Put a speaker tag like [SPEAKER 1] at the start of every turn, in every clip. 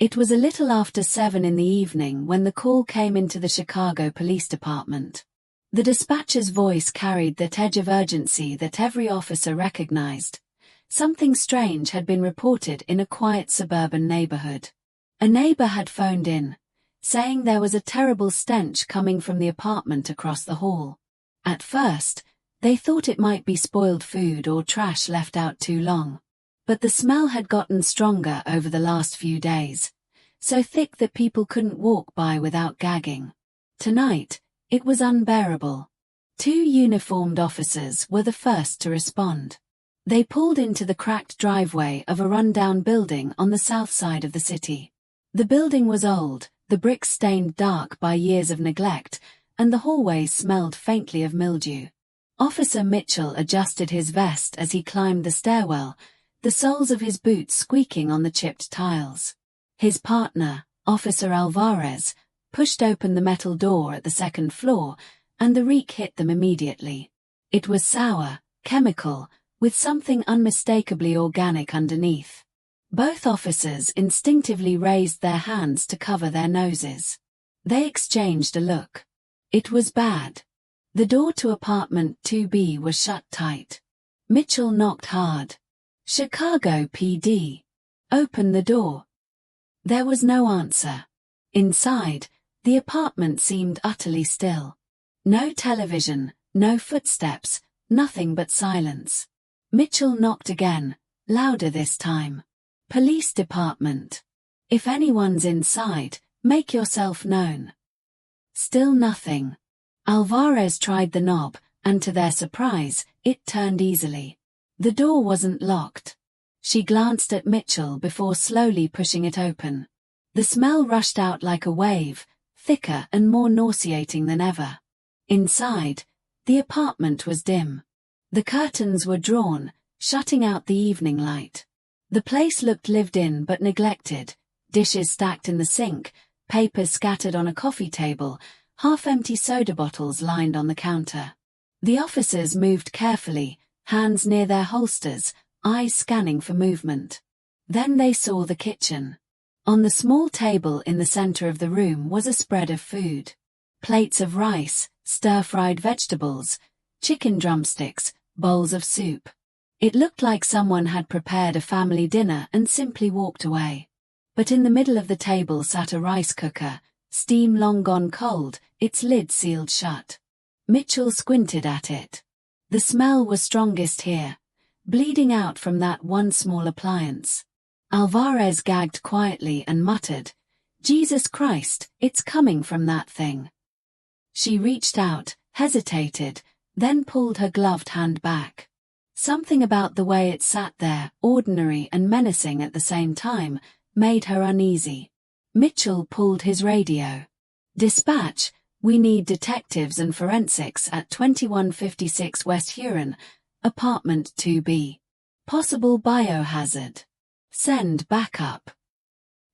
[SPEAKER 1] It was a little after 7 in the evening when the call came into the Chicago Police Department. The dispatcher's voice carried that edge of urgency that every officer recognized. Something strange had been reported in a quiet suburban neighborhood. A neighbor had phoned in, saying there was a terrible stench coming from the apartment across the hall. At first, they thought it might be spoiled food or trash left out too long. But the smell had gotten stronger over the last few days, so thick that people couldn't walk by without gagging. Tonight, it was unbearable. 2 uniformed officers were the first to respond. They pulled into the cracked driveway of a rundown building on the south side of the city. The building was old, the bricks stained dark by years of neglect, and the hallways smelled faintly of mildew. Officer Mitchell adjusted his vest as he climbed the stairwell, the soles of his boots squeaking on the chipped tiles. His partner, Officer Alvarez, pushed open the metal door at the second floor, and the reek hit them immediately. It was sour, chemical, with something unmistakably organic underneath. Both officers instinctively raised their hands to cover their noses. They exchanged a look. It was bad. The door to apartment 2B was shut tight. Mitchell knocked hard. "Chicago PD. Open the door." There was no answer. Inside, the apartment seemed utterly still. No television, no footsteps, nothing but silence. Mitchell knocked again, louder this time. "Police department. If anyone's inside, make yourself known." Still nothing. Alvarez tried the knob, and to their surprise, it turned easily. The door wasn't locked. She glanced at Mitchell before slowly pushing it open. The smell rushed out like a wave, thicker and more nauseating than ever. Inside, the apartment was dim. The curtains were drawn, shutting out the evening light. The place looked lived in but neglected, dishes stacked in the sink, papers scattered on a coffee table, half-empty soda bottles lined on the counter. The officers moved carefully, hands near their holsters, eyes scanning for movement. Then they saw the kitchen. On the small table in the center of the room was a spread of food. Plates of rice, stir-fried vegetables, chicken drumsticks, bowls of soup. It looked like someone had prepared a family dinner and simply walked away. But in the middle of the table sat a rice cooker, steam long gone cold, its lid sealed shut. Mitchell squinted at it. The smell was strongest here, bleeding out from that one small appliance. Alvarez gagged quietly and muttered, "Jesus Christ, it's coming from that thing." She reached out, hesitated, then pulled her gloved hand back. Something about the way it sat there, ordinary and menacing at the same time, made her uneasy. Mitchell pulled his radio. "Dispatch, we need detectives and forensics at 2156 West Huron, apartment 2B. Possible biohazard. Send backup."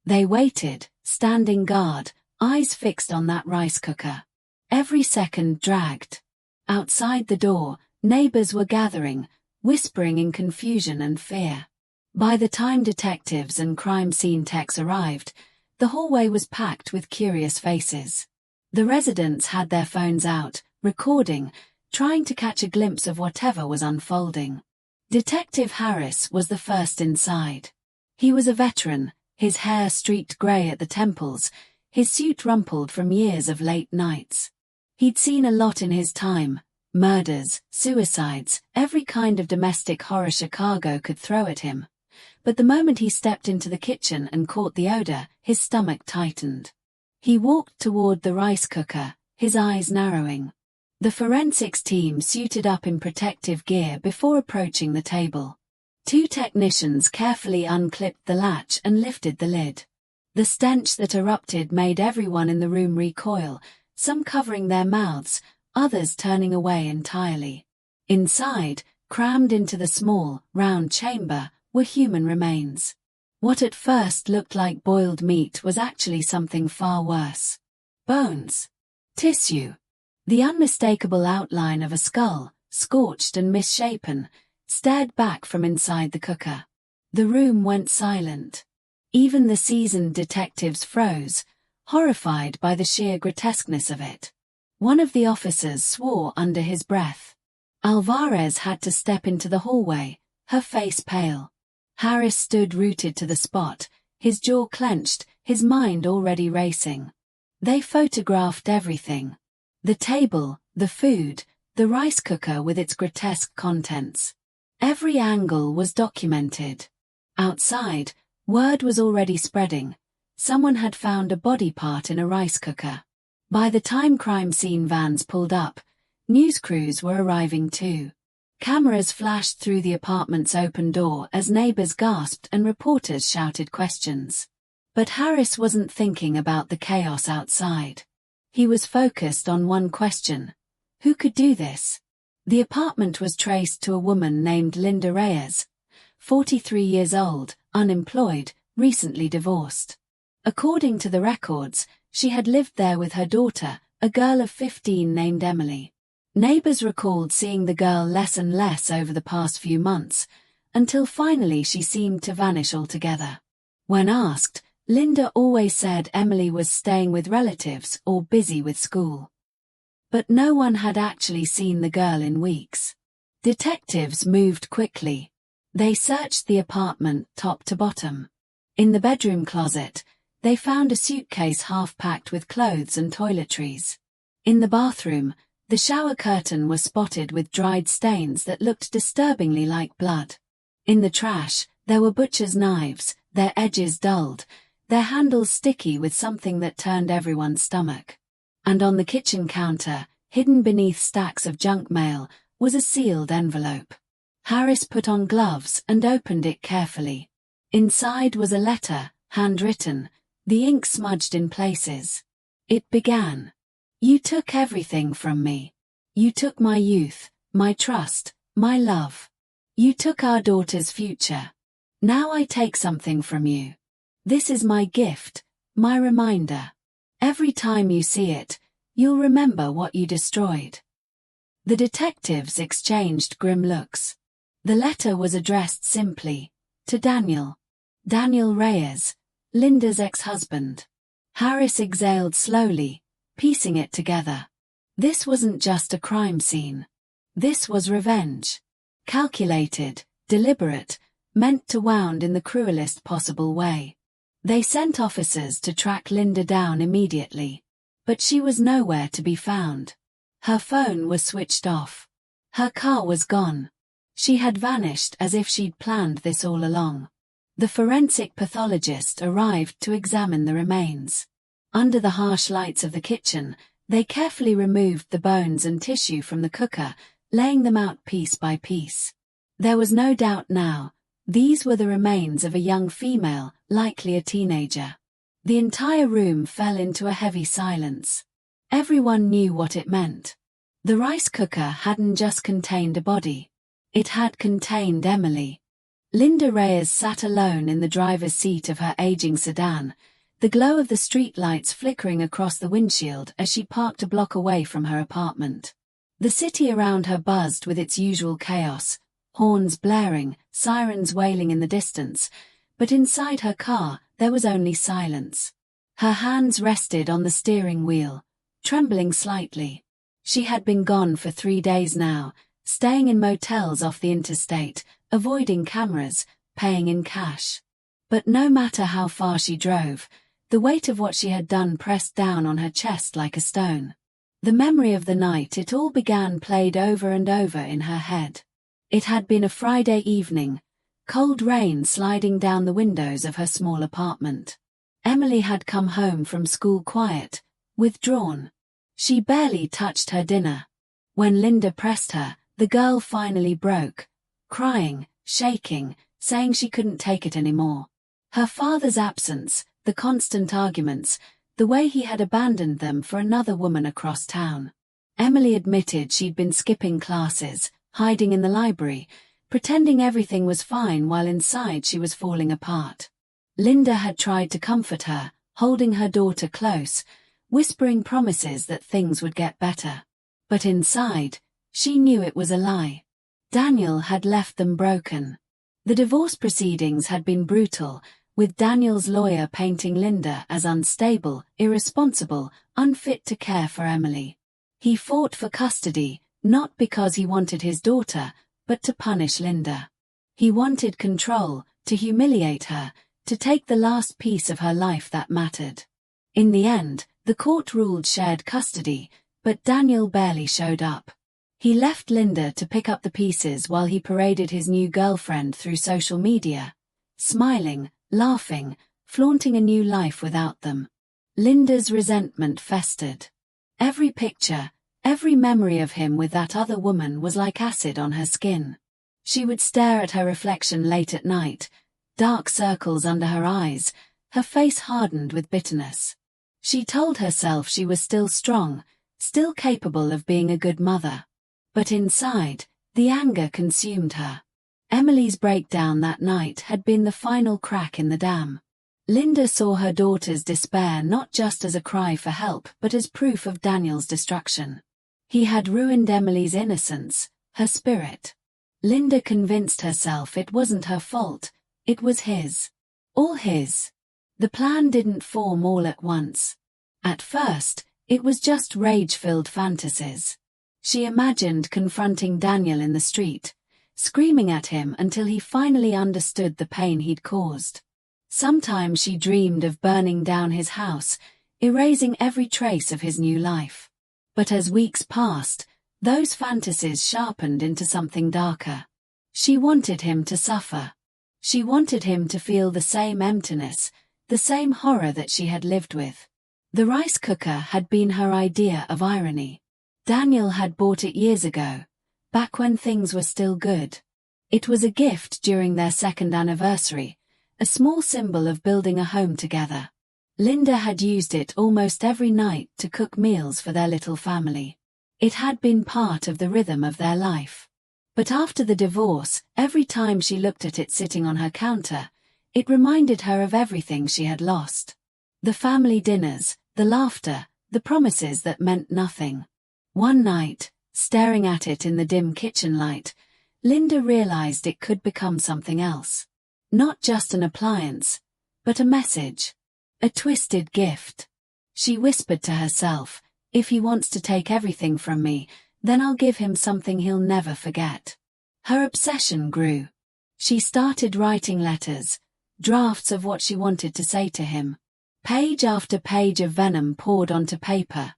[SPEAKER 1] They waited, standing guard, eyes fixed on that rice cooker. Every second dragged. Outside the door, neighbors were gathering, whispering in confusion and fear. By the time detectives and crime scene techs arrived, the hallway was packed with curious faces. The residents had their phones out, recording, trying to catch a glimpse of whatever was unfolding. Detective Harris was the first inside. He was a veteran, his hair streaked gray at the temples, his suit rumpled from years of late nights. He'd seen a lot in his time, murders, suicides, every kind of domestic horror Chicago could throw at him. But the moment he stepped into the kitchen and caught the odor, his stomach tightened. He walked toward the rice cooker, his eyes narrowing. The forensics team suited up in protective gear before approaching the table. 2 technicians carefully unclipped the latch and lifted the lid. The stench that erupted made everyone in the room recoil, some covering their mouths, others turning away entirely. Inside, crammed into the small, round chamber, were human remains. What at first looked like boiled meat was actually something far worse. Bones. Tissue. The unmistakable outline of a skull, scorched and misshapen, stared back from inside the cooker. The room went silent. Even the seasoned detectives froze, horrified by the sheer grotesqueness of it. One of the officers swore under his breath. Alvarez had to step into the hallway, her face pale. Harris stood rooted to the spot, his jaw clenched, his mind already racing. They photographed everything. The table, the food, the rice cooker with its grotesque contents. Every angle was documented. Outside, word was already spreading. Someone had found a body part in a rice cooker. By the time crime scene vans pulled up, news crews were arriving too. Cameras flashed through the apartment's open door as neighbors gasped and reporters shouted questions. But Harris wasn't thinking about the chaos outside. He was focused on one question. Who could do this? The apartment was traced to a woman named Linda Reyes, 43 years old, unemployed, recently divorced. According to the records, she had lived there with her daughter, a girl of 15 named Emily. Neighbors recalled seeing the girl less and less over the past few months, until finally she seemed to vanish altogether. When asked, Linda always said Emily was staying with relatives or busy with school. But no one had actually seen the girl in weeks. Detectives moved quickly. They searched the apartment top to bottom. In the bedroom closet, they found a suitcase half-packed with clothes and toiletries. In the bathroom, the shower curtain was spotted with dried stains that looked disturbingly like blood. In the trash, there were butcher's knives, their edges dulled, their handles sticky with something that turned everyone's stomach. And on the kitchen counter, hidden beneath stacks of junk mail, was a sealed envelope. Harris put on gloves and opened it carefully. Inside was a letter, handwritten, the ink smudged in places. It began. You took everything from me. You took my youth, my trust, my love. You took our daughter's future. Now I take something from you. This is my gift, my reminder. Every time you see it, you'll remember what you destroyed. The detectives exchanged grim looks. The letter was addressed simply, to Daniel. Daniel Reyes, Linda's ex-husband. Harris exhaled slowly, piecing it together. This wasn't just a crime scene. This was revenge. Calculated, deliberate, meant to wound in the cruelest possible way. They sent officers to track Linda down immediately. But she was nowhere to be found. Her phone was switched off. Her car was gone. She had vanished as if she'd planned this all along. The forensic pathologist arrived to examine the remains. Under the harsh lights of the kitchen, they carefully removed the bones and tissue from the cooker, laying them out piece by piece. There was no doubt now, these were the remains of a young female, likely a teenager. The entire room fell into a heavy silence. Everyone knew what it meant. The rice cooker hadn't just contained a body. It had contained Emily. Linda Reyes sat alone in the driver's seat of her aging sedan, the glow of the streetlights flickering across the windshield as she parked a block away from her apartment. The city around her buzzed with its usual chaos, horns blaring, sirens wailing in the distance, but inside her car, there was only silence. Her hands rested on the steering wheel, trembling slightly. She had been gone for 3 days now, staying in motels off the interstate, avoiding cameras, paying in cash. But no matter how far she drove, the weight of what she had done pressed down on her chest like a stone. The memory of the night it all began played over and over in her head. It had been a Friday evening, cold rain sliding down the windows of her small apartment. Emily had come home from school quiet, withdrawn. She barely touched her dinner. When Linda pressed her, the girl finally broke, crying, shaking, saying she couldn't take it anymore. Her father's absence, the constant arguments, the way he had abandoned them for another woman across town. Emily admitted she'd been skipping classes, hiding in the library, pretending everything was fine while inside she was falling apart. Linda had tried to comfort her, holding her daughter close, whispering promises that things would get better. But inside, she knew it was a lie. Daniel had left them broken. The divorce proceedings had been brutal, with Daniel's lawyer painting Linda as unstable, irresponsible, unfit to care for Emily. He fought for custody, not because he wanted his daughter, but to punish Linda. He wanted control, to humiliate her, to take the last piece of her life that mattered. In the end, the court ruled shared custody, but Daniel barely showed up. He left Linda to pick up the pieces while he paraded his new girlfriend through social media, smiling, laughing, flaunting a new life without them. Linda's resentment festered. Every picture, every memory of him with that other woman was like acid on her skin. She would stare at her reflection late at night, dark circles under her eyes, her face hardened with bitterness. She told herself she was still strong, still capable of being a good mother. But inside, the anger consumed her. Emily's breakdown that night had been the final crack in the dam. Linda saw her daughter's despair not just as a cry for help but as proof of Daniel's destruction. He had ruined Emily's innocence, her spirit. Linda convinced herself it wasn't her fault, it was his. All his. The plan didn't form all at once. At first, it was just rage-filled fantasies. She imagined confronting Daniel in the street, screaming at him until he finally understood the pain he'd caused. Sometimes she dreamed of burning down his house, erasing every trace of his new life. But as weeks passed, those fantasies sharpened into something darker. She wanted him to suffer. She wanted him to feel the same emptiness, the same horror that she had lived with. The rice cooker had been her idea of irony. Daniel had bought it years ago, back when things were still good. It was a gift during their second anniversary, a small symbol of building a home together. Linda had used it almost every night to cook meals for their little family. It had been part of the rhythm of their life. But after the divorce, every time she looked at it sitting on her counter, it reminded her of everything she had lost. The family dinners, the laughter, the promises that meant nothing. One night, staring at it in the dim kitchen light, Linda realized it could become something else. Not just an appliance, but a message. A twisted gift. She whispered to herself, if he wants to take everything from me, then I'll give him something he'll never forget. Her obsession grew. She started writing letters, drafts of what she wanted to say to him. Page after page of venom poured onto paper.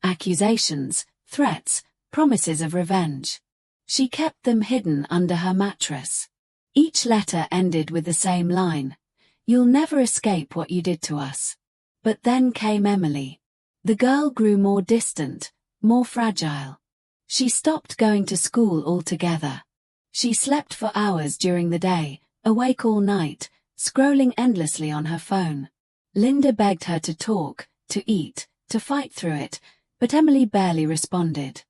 [SPEAKER 1] Accusations, threats, promises of revenge. She kept them hidden under her mattress. Each letter ended with the same line. You'll never escape what you did to us. But then came Emily. The girl grew more distant, more fragile. She stopped going to school altogether. She slept for hours during the day, awake all night, scrolling endlessly on her phone. Linda begged her to talk, to eat, to fight through it, but Emily barely responded.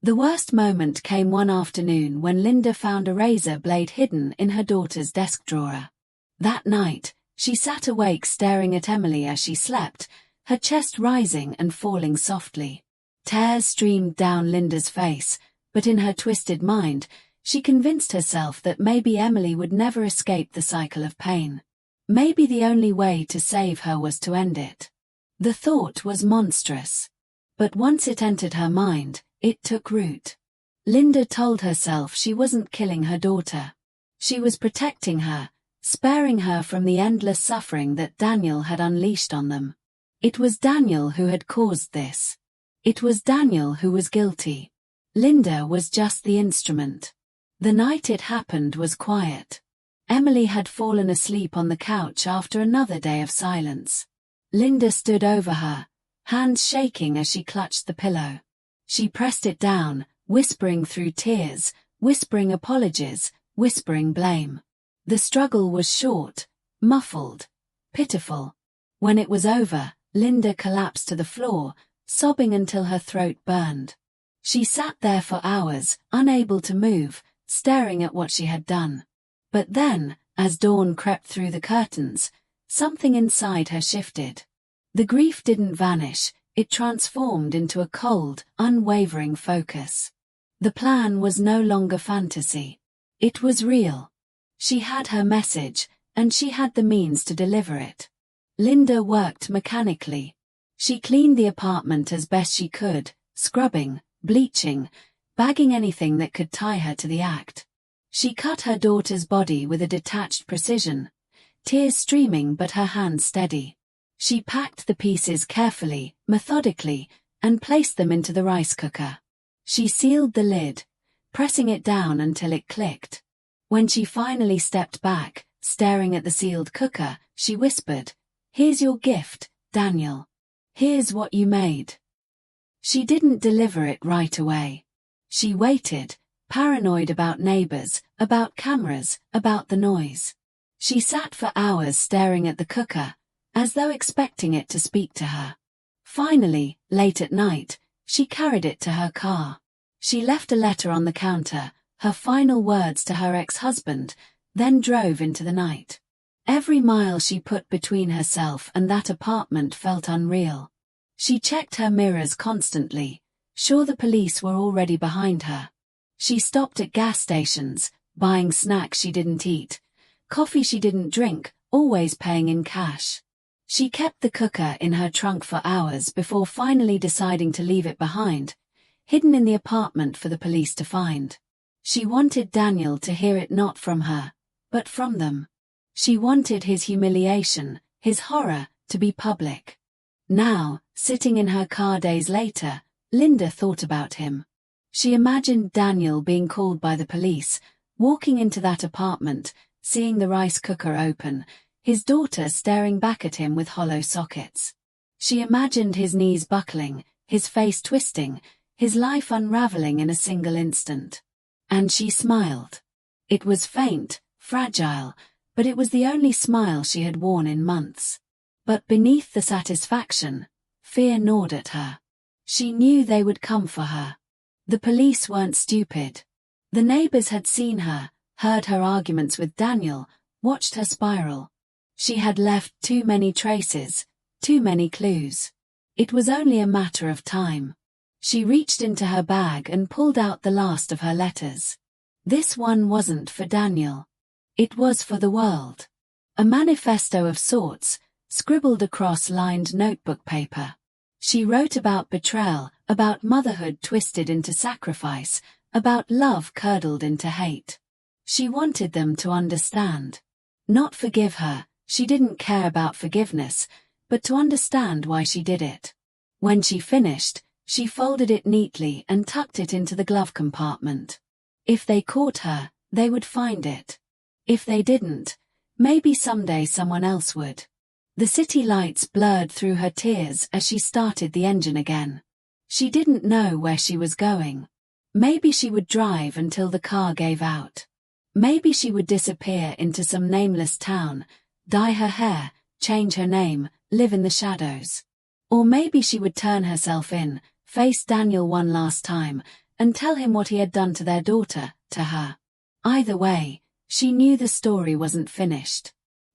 [SPEAKER 1] The worst moment came one afternoon when Linda found a razor blade hidden in her daughter's desk drawer. That night, she sat awake staring at Emily as she slept, her chest rising and falling softly. Tears streamed down Linda's face, but in her twisted mind, she convinced herself that maybe Emily would never escape the cycle of pain. Maybe the only way to save her was to end it. The thought was monstrous. But once it entered her mind, it took root. Linda told herself she wasn't killing her daughter. She was protecting her, sparing her from the endless suffering that Daniel had unleashed on them. It was Daniel who had caused this. It was Daniel who was guilty. Linda was just the instrument. The night it happened was quiet. Emily had fallen asleep on the couch after another day of silence. Linda stood over her, hands shaking as she clutched the pillow. She pressed it down, whispering through tears, whispering apologies, whispering blame. The struggle was short, muffled, pitiful. When it was over, Linda collapsed to the floor, sobbing until her throat burned. She sat there for hours, unable to move, staring at what she had done. But then, as dawn crept through the curtains, something inside her shifted. The grief didn't vanish, it transformed into a cold, unwavering focus. The plan was no longer fantasy. It was real. She had her message, and she had the means to deliver it. Linda worked mechanically. She cleaned the apartment as best she could, scrubbing, bleaching, bagging anything that could tie her to the act. She cut her daughter's body with a detached precision, tears streaming but her hands steady. She packed the pieces carefully, methodically, and placed them into the rice cooker. She sealed the lid, pressing it down until it clicked. When she finally stepped back, staring at the sealed cooker, she whispered, "Here's your gift, Daniel. Here's what you made." She didn't deliver it right away. She waited, paranoid about neighbors, about cameras, about the noise. She sat for hours staring at the cooker, as though expecting it to speak to her. Finally, late at night, she carried it to her car. She left a letter on the counter, her final words to her ex-husband, then drove into the night. Every mile she put between herself and that apartment felt unreal. She checked her mirrors constantly, sure the police were already behind her. She stopped at gas stations, buying snacks she didn't eat, coffee she didn't drink, always paying in cash. She kept the cooker in her trunk for hours before finally deciding to leave it behind, hidden in the apartment for the police to find. She wanted Daniel to hear it not from her, but from them. She wanted his humiliation, his horror, to be public. Now, sitting in her car days later, Linda thought about him. She imagined Daniel being called by the police, walking into that apartment, seeing the rice cooker open, his daughter staring back at him with hollow sockets. She imagined his knees buckling, his face twisting, his life unraveling in a single instant. And she smiled. It was faint, fragile, but it was the only smile she had worn in months. But beneath the satisfaction, fear gnawed at her. She knew they would come for her. The police weren't stupid. The neighbors had seen her, heard her arguments with Daniel, watched her spiral. She had left too many traces, too many clues. It was only a matter of time. She reached into her bag and pulled out the last of her letters. This one wasn't for Daniel. It was for the world. A manifesto of sorts, scribbled across lined notebook paper. She wrote about betrayal, about motherhood twisted into sacrifice, about love curdled into hate. She wanted them to understand. Not forgive her, she didn't care about forgiveness, but to understand why she did it. When she finished, she folded it neatly and tucked it into the glove compartment. If they caught her, they would find it. If they didn't, maybe someday someone else would. The city lights blurred through her tears as she started the engine again. She didn't know where she was going. Maybe she would drive until the car gave out. Maybe she would disappear into some nameless town, dye her hair, change her name, live in the shadows. Or maybe she would turn herself in, face Daniel one last time, and tell him what he had done to their daughter, to her. Either way, she knew the story wasn't finished.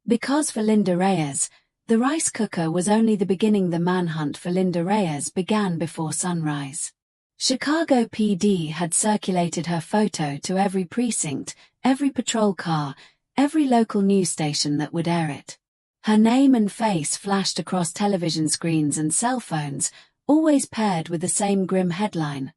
[SPEAKER 1] Because for Linda Reyes, the rice cooker was only the beginning. The manhunt for Linda Reyes began before sunrise. Chicago PD had circulated her photo to every precinct, every patrol car, every local news station that would air it. Her name and face flashed across television screens and cell phones, always paired with the same grim headline.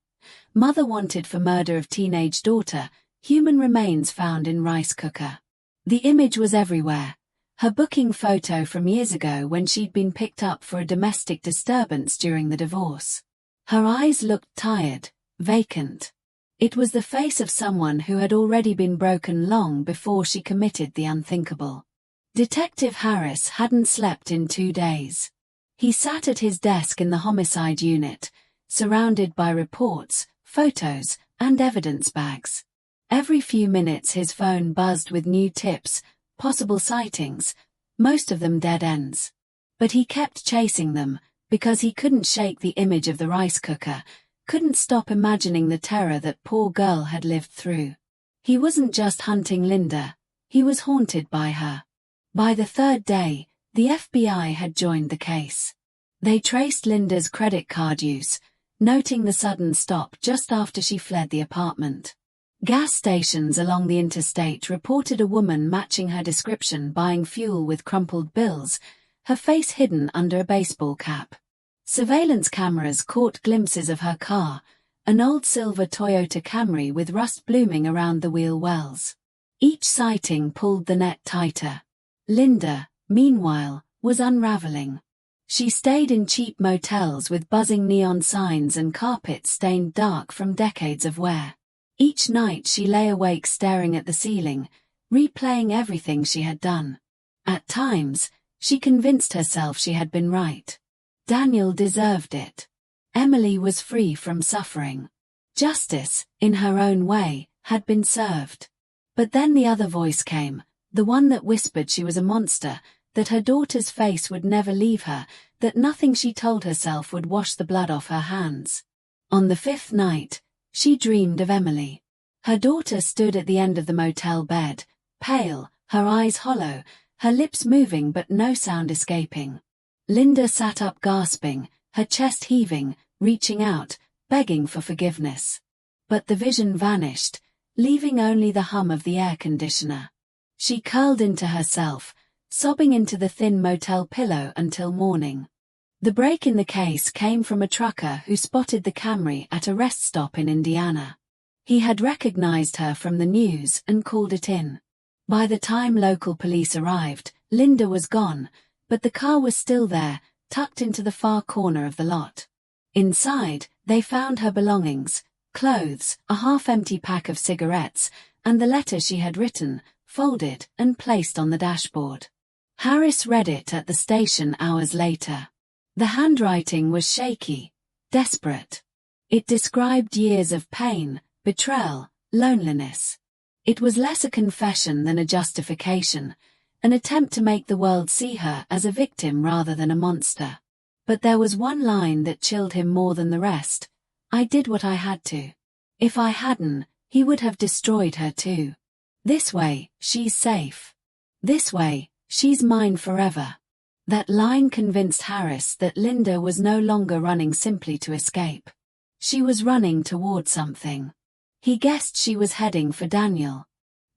[SPEAKER 1] Mother wanted for murder of teenage daughter, human remains found in rice cooker. The image was everywhere. Her booking photo from years ago when she'd been picked up for a domestic disturbance during the divorce. Her eyes looked tired, vacant. It was the face of someone who had already been broken long before she committed the unthinkable. Detective Harris hadn't slept in 2 days. He sat at his desk in the homicide unit, surrounded by reports, photos, and evidence bags. Every few minutes his phone buzzed with new tips, possible sightings, most of them dead ends. But he kept chasing them, because he couldn't shake the image of the rice cooker, couldn't stop imagining the terror that poor girl had lived through. He wasn't just hunting Linda, he was haunted by her. By the 3rd day, the FBI had joined the case. They traced Linda's credit card use, noting the sudden stop just after she fled the apartment. Gas stations along the interstate reported a woman matching her description buying fuel with crumpled bills, her face hidden under a baseball cap. Surveillance cameras caught glimpses of her car, an old silver Toyota Camry with rust blooming around the wheel wells. Each sighting pulled the net tighter. Linda, meanwhile, was unraveling. She stayed in cheap motels with buzzing neon signs and carpets stained dark from decades of wear. Each night she lay awake staring at the ceiling, replaying everything she had done. At times, she convinced herself she had been right. Daniel deserved it. Emily was free from suffering. Justice, in her own way, had been served. But then the other voice came, the one that whispered she was a monster, that her daughter's face would never leave her, that nothing she told herself would wash the blood off her hands. On the fifth night, she dreamed of Emily. Her daughter stood at the end of the motel bed, pale, her eyes hollow, her lips moving but no sound escaping. Linda sat up gasping, her chest heaving, reaching out, begging for forgiveness. But the vision vanished, leaving only the hum of the air conditioner. She curled into herself, sobbing into the thin motel pillow until morning. The break in the case came from a trucker who spotted the Camry at a rest stop in Indiana. He had recognized her from the news and called it in. By the time local police arrived, Linda was gone, but the car was still there, tucked into the far corner of the lot. Inside, they found her belongings, clothes, a half-empty pack of cigarettes, and the letter she had written, folded and placed on the dashboard. Harris read it at the station hours later. The handwriting was shaky, desperate. It described years of pain, betrayal, loneliness. It was less a confession than a justification, an attempt to make the world see her as a victim rather than a monster. But there was one line that chilled him more than the rest. I did what I had to. If I hadn't, he would have destroyed her too. This way, she's safe. This way, she's mine forever. That line convinced Harris that Linda was no longer running simply to escape. She was running toward something. He guessed she was heading for Daniel.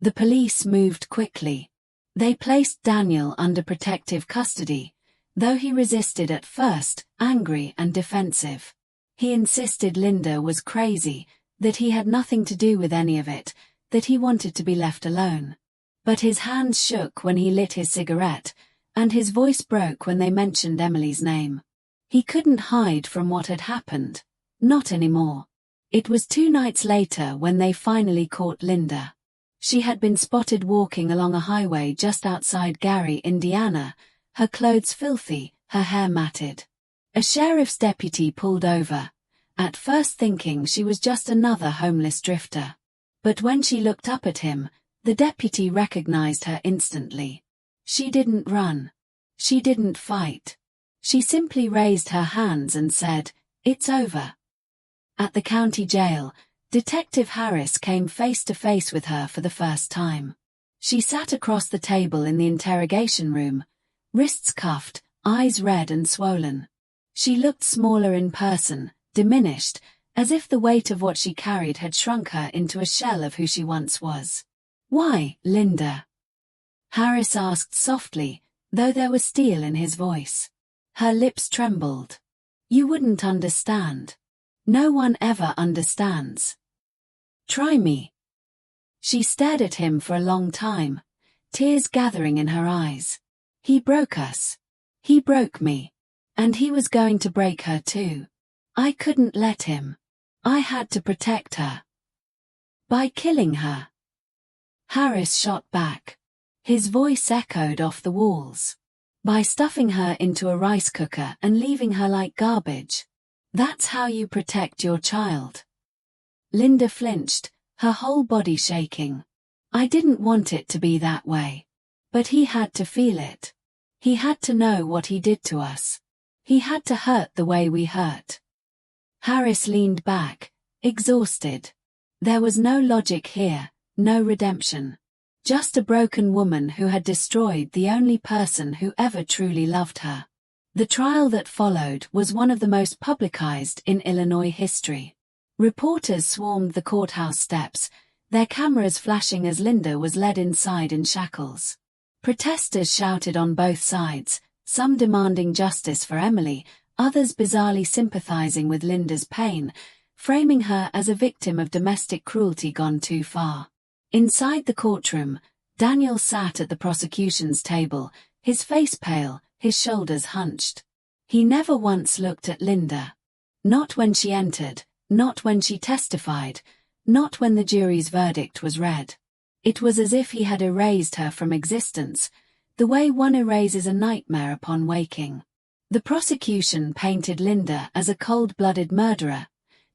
[SPEAKER 1] The police moved quickly. They placed Daniel under protective custody, though he resisted at first, angry and defensive. He insisted Linda was crazy, that he had nothing to do with any of it, that he wanted to be left alone. But his hands shook when he lit his cigarette, and his voice broke when they mentioned Emily's name. He couldn't hide from what had happened. Not anymore. It was 2 nights later when they finally caught Linda. She had been spotted walking along a highway just outside Gary, Indiana, her clothes filthy, her hair matted. A sheriff's deputy pulled over, at first thinking she was just another homeless drifter. But when she looked up at him, the deputy recognized her instantly. She didn't run. She didn't fight. She simply raised her hands and said, "It's over." At the county jail, Detective Harris came face to face with her for the first time. She sat across the table in the interrogation room, wrists cuffed, eyes red and swollen. She looked smaller in person, diminished, as if the weight of what she carried had shrunk her into a shell of who she once was. "Why, Linda?" Harris asked softly, though there was steel in his voice. Her lips trembled. "You wouldn't understand. No one ever understands. Try me." She stared at him for a long time, tears gathering in her eyes. He broke us. He broke me. And he was going to break her too. I couldn't let him. I had to protect her. By killing her. Harris shot back. His voice echoed off the walls. By stuffing her into a rice cooker and leaving her like garbage. That's how you protect your child. Linda flinched, her whole body shaking. I didn't want it to be that way. But he had to feel it. He had to know what he did to us. He had to hurt the way we hurt. Harris leaned back, exhausted. There was no logic here, no redemption. Just a broken woman who had destroyed the only person who ever truly loved her. The trial that followed was one of the most publicized in Illinois history. Reporters swarmed the courthouse steps, their cameras flashing as Linda was led inside in shackles. Protesters shouted on both sides, some demanding justice for Emily, others bizarrely sympathizing with Linda's pain, framing her as a victim of domestic cruelty gone too far. Inside the courtroom, Daniel sat at the prosecution's table, his face pale, his shoulders hunched. He never once looked at Linda. Not when she entered, not when she testified, not when the jury's verdict was read. It was as if he had erased her from existence, the way one erases a nightmare upon waking. The prosecution painted Linda as a cold-blooded murderer,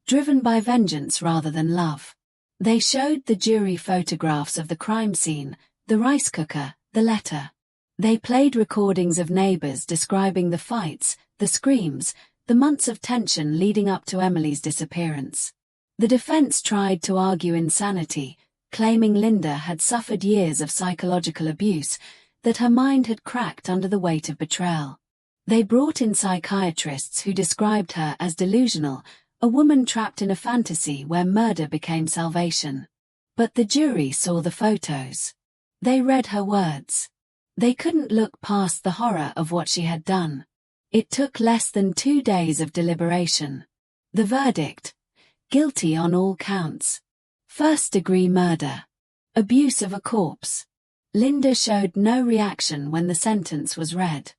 [SPEAKER 1] driven by vengeance rather than love. They showed the jury photographs of the crime scene, the rice cooker, the letter. They played recordings of neighbors describing the fights, the screams, the months of tension leading up to Emily's disappearance. The defense tried to argue insanity, claiming Linda had suffered years of psychological abuse, that her mind had cracked under the weight of betrayal. They brought in psychiatrists who described her as delusional, a woman trapped in a fantasy where murder became salvation. But the jury saw the photos. They read her words. They couldn't look past the horror of what she had done. It took less than 2 days of deliberation. The verdict: guilty on all counts. First-degree murder. Abuse of a corpse. Linda showed no reaction when the sentence was read.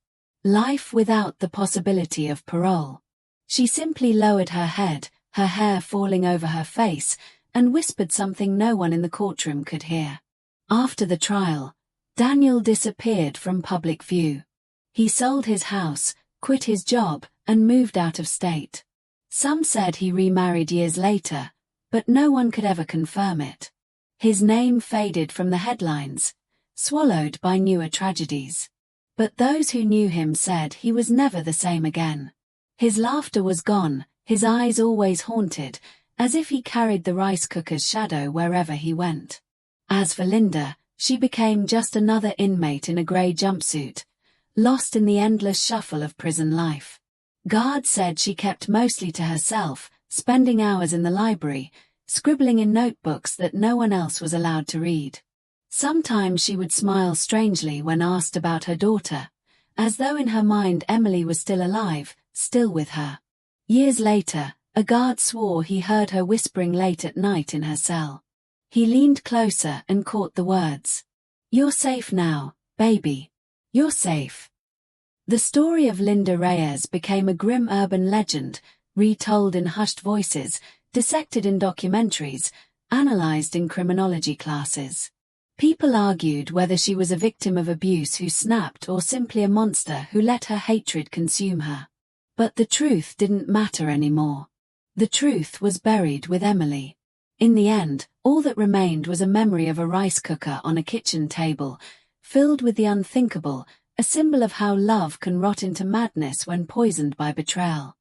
[SPEAKER 1] Life without the possibility of parole. She simply lowered her head, her hair falling over her face, and whispered something no one in the courtroom could hear. After the trial, Daniel disappeared from public view. He sold his house, quit his job, and moved out of state. Some said he remarried years later, but no one could ever confirm it. His name faded from the headlines, swallowed by newer tragedies. But those who knew him said he was never the same again. His laughter was gone, his eyes always haunted, as if he carried the rice cooker's shadow wherever he went. As for Linda, she became just another inmate in a grey jumpsuit, lost in the endless shuffle of prison life. Guards said she kept mostly to herself, spending hours in the library, scribbling in notebooks that no one else was allowed to read. Sometimes she would smile strangely when asked about her daughter, as though in her mind Emily was still alive, still with her. Years later, a guard swore he heard her whispering late at night in her cell. He leaned closer and caught the words. "You're safe now, baby. You're safe." The story of Linda Reyes became a grim urban legend, retold in hushed voices, dissected in documentaries, analyzed in criminology classes. People argued whether she was a victim of abuse who snapped or simply a monster who let her hatred consume her. But the truth didn't matter anymore. The truth was buried with Emily. In the end, all that remained was a memory of a rice cooker on a kitchen table, filled with the unthinkable, a symbol of how love can rot into madness when poisoned by betrayal.